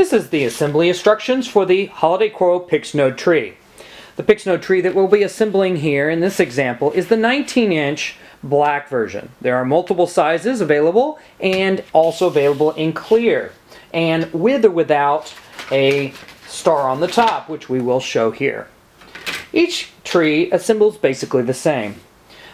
This is the assembly instructions for the Holiday Coral Pixnode tree. The Pixnode tree that we'll be assembling here in this example is the 19-inch black version. There are multiple sizes available and also available in clear and with or without a star on the top, which we will show here. Each tree assembles basically the same.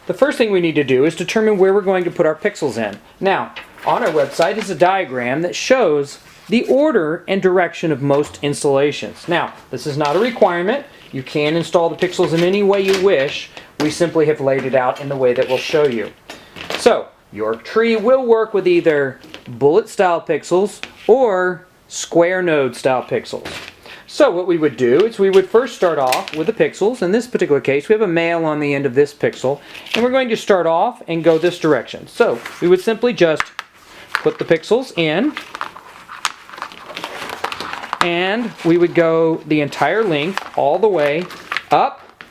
The first thing we need to do is determine where we're going to put our pixels in. Now, on our website is a diagram that shows the order and direction of most installations. Now, this is not a requirement. You can install the pixels in any way you wish. We simply have laid it out in the way that we'll show you. So, your tree will work with either bullet style pixels or square node style pixels. So what we would do is we would first start off with the pixels. In this particular case, we have a male on the end of this pixel, and we're going to start off and go this direction. So we would simply just put the pixels in, and we would go the entire length all the way up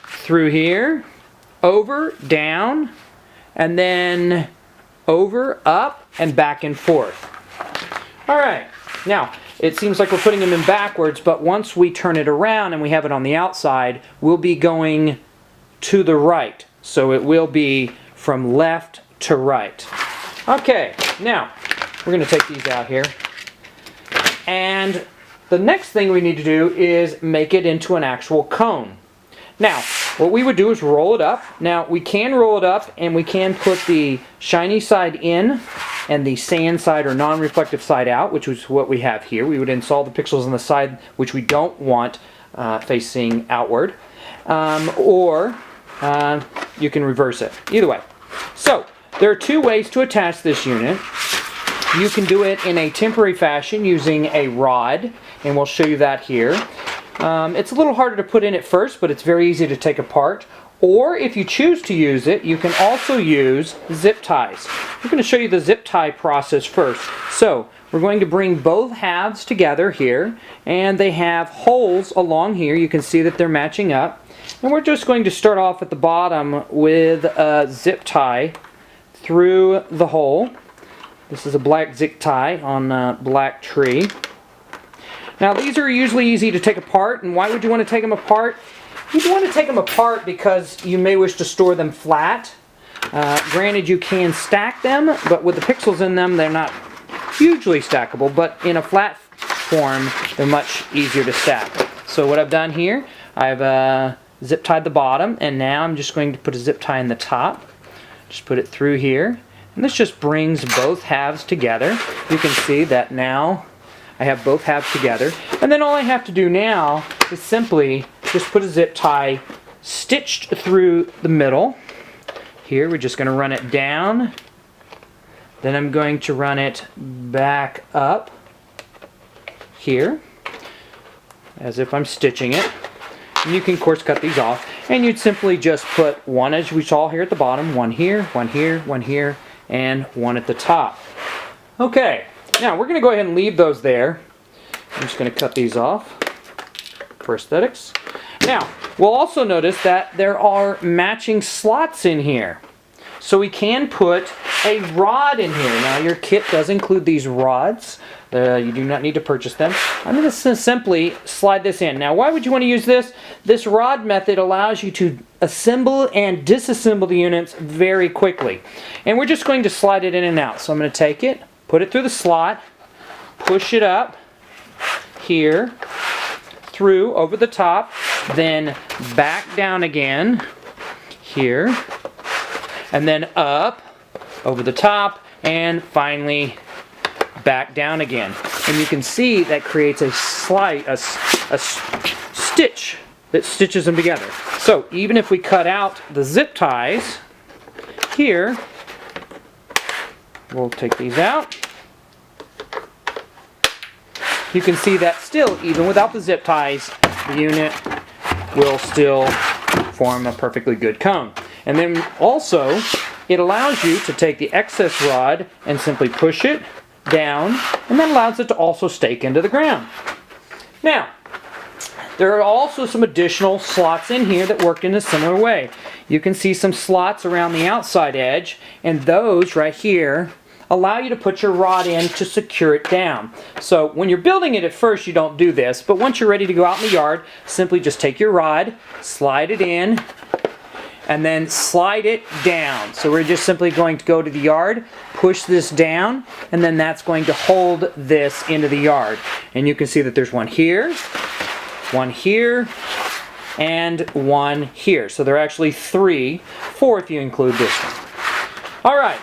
through here, over, down, and then over, up, and back and forth. All right, now it seems like we're putting them in backwards, but once we turn it around and we have it on the outside, we'll be going to the right. So it will be from left to right. Okay, now we're going to take these out here. And the next thing we need to do is make it into an actual cone. Now, what we would do is roll it up. Now, we can roll it up and we can put the shiny side in and the sand side or non-reflective side out, which is what we have here. We would install the pixels on the side which we don't want facing outward. Or you can reverse it. Either way. So, there are two ways to attach this unit. You can do it in a temporary fashion using a rod, and we'll show you that here. It's a little harder to put in at first, but it's very easy to take apart. Or if you choose to use it, you can also use zip ties. We're going to show you the zip tie process first. So we're going to bring both halves together here, and they have holes along here. You can see that they're matching up. And we're just going to start off at the bottom with a zip tie through the hole. This is a black zip tie on a black tree. Now these are usually easy to take apart, and why would you want to take them apart? You want to take them apart because you may wish to store them flat. Granted, you can stack them, but with the pixels in them, they're not hugely stackable, but in a flat form, they're much easier to stack. So what I've done here, I've zip tied the bottom, and now I'm just going to put a zip tie in the top. Just put it through here, and this just brings both halves together. You can see that now I have both halves together, and then all I have to do now is simply just put a zip tie stitched through the middle. Here we're just going to run it down, then I'm going to run it back up here as if I'm stitching it. And you can of course cut these off, and you'd simply just put one, as we saw here at the bottom, one here, one here, one here, and one at the top. Okay. Now, we're going to go ahead and leave those there. I'm just going to cut these off for aesthetics. Now, we'll also notice that there are matching slots in here. So we can put a rod in here. Now, your kit does include these rods. You do not need to purchase them. I'm going to simply slide this in. Now, why would you want to use this? This rod method allows you to assemble and disassemble the units very quickly. And we're just going to slide it in and out. So I'm going to take it, put it through the slot, push it up here, through, over the top, then back down again here, and then up, over the top, and finally back down again. And you can see that creates a stitch that stitches them together. So even if we cut out the zip ties here, we'll take these out. You can see that still, even without the zip ties, the unit will still form a perfectly good cone. And then also, it allows you to take the excess rod and simply push it down, and that allows it to also stake into the ground. Now, there are also some additional slots in here that work in a similar way. You can see some slots around the outside edge, and those right here allow you to put your rod in to secure it down. So when you're building it at first, you don't do this, but once you're ready to go out in the yard, simply just take your rod, slide it in, and then slide it down. So we're just simply going to go to the yard, push this down, and then that's going to hold this into the yard. And you can see that there's one here, and one here. So there are actually 3, 4 if you include this one. All right,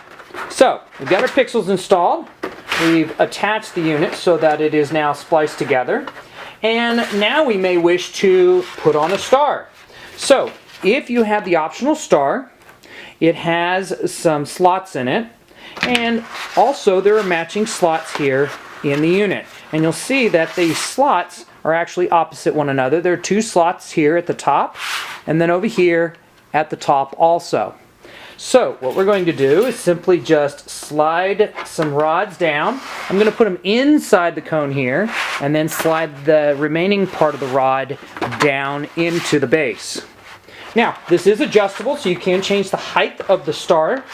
so we've got our pixels installed. We've attached the unit so that it is now spliced together. And now we may wish to put on a star. So if you have the optional star, it has some slots in it. And also there are matching slots here in the unit. And you'll see that these slots are actually opposite one another. There are 2 slots here at the top, and then over here at the top also. So what we're going to do is simply just slide some rods down. I'm going to put them inside the cone here, and then slide the remaining part of the rod down into the base. Now, this is adjustable, so you can change the height of the star.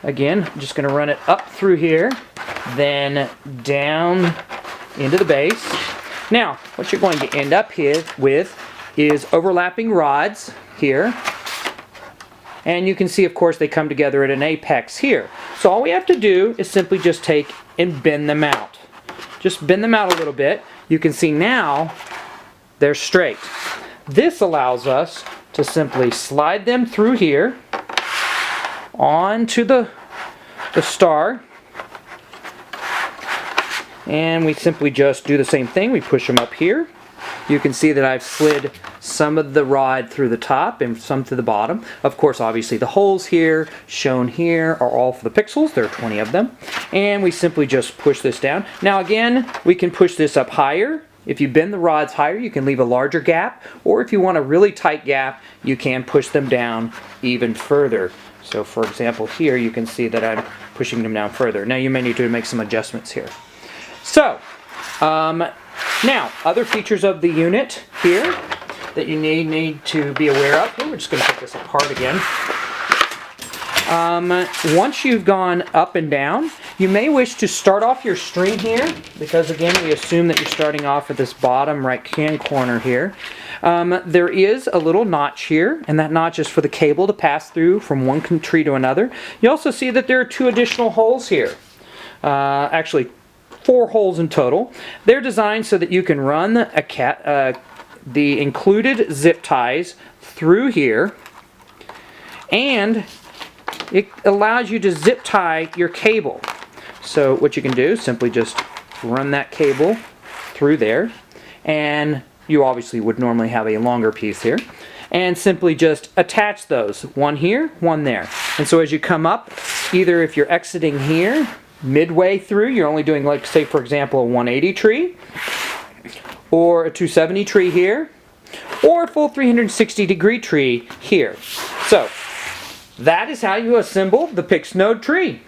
Again, I'm just going to run it up through here, then down into the base. Now, what you're going to end up here with is overlapping rods here. And you can see, of course, they come together at an apex here. So all we have to do is simply just take and bend them out. Just bend them out a little bit. You can see now they're straight. This allows us to simply slide them through here onto the star. And we simply just do the same thing. We push them up here. You can see that I've slid some of the rod through the top and some to the bottom. Of course, obviously the holes here, shown here, are all for the pixels. There are 20 of them. And we simply just push this down. Now again, we can push this up higher. If you bend the rods higher, you can leave a larger gap. Or if you want a really tight gap, you can push them down even further. So for example, here you can see that I'm pushing them down further. Now you may need to make some adjustments here. So, now, other features of the unit here that you need to be aware of. We're just going to put this apart again. Once you've gone up and down, you may wish to start off your string here, because again, we assume that you're starting off at this bottom right-hand corner here. There is a little notch here, and that notch is for the cable to pass through from one tree to another. You also see that there are 2 additional holes here. Actually, 4 holes in total. They're designed so that you can run the included zip ties through here, and it allows you to zip tie your cable. So what you can do is simply just run that cable through there, and you obviously would normally have a longer piece here, and simply just attach those, one here, one there. And so as you come up, either if you're exiting here midway through, you're only doing, like, say for example, a 180 tree or a 270 tree here, or a full 360 degree tree here. So that is how you assemble the Pixnode tree.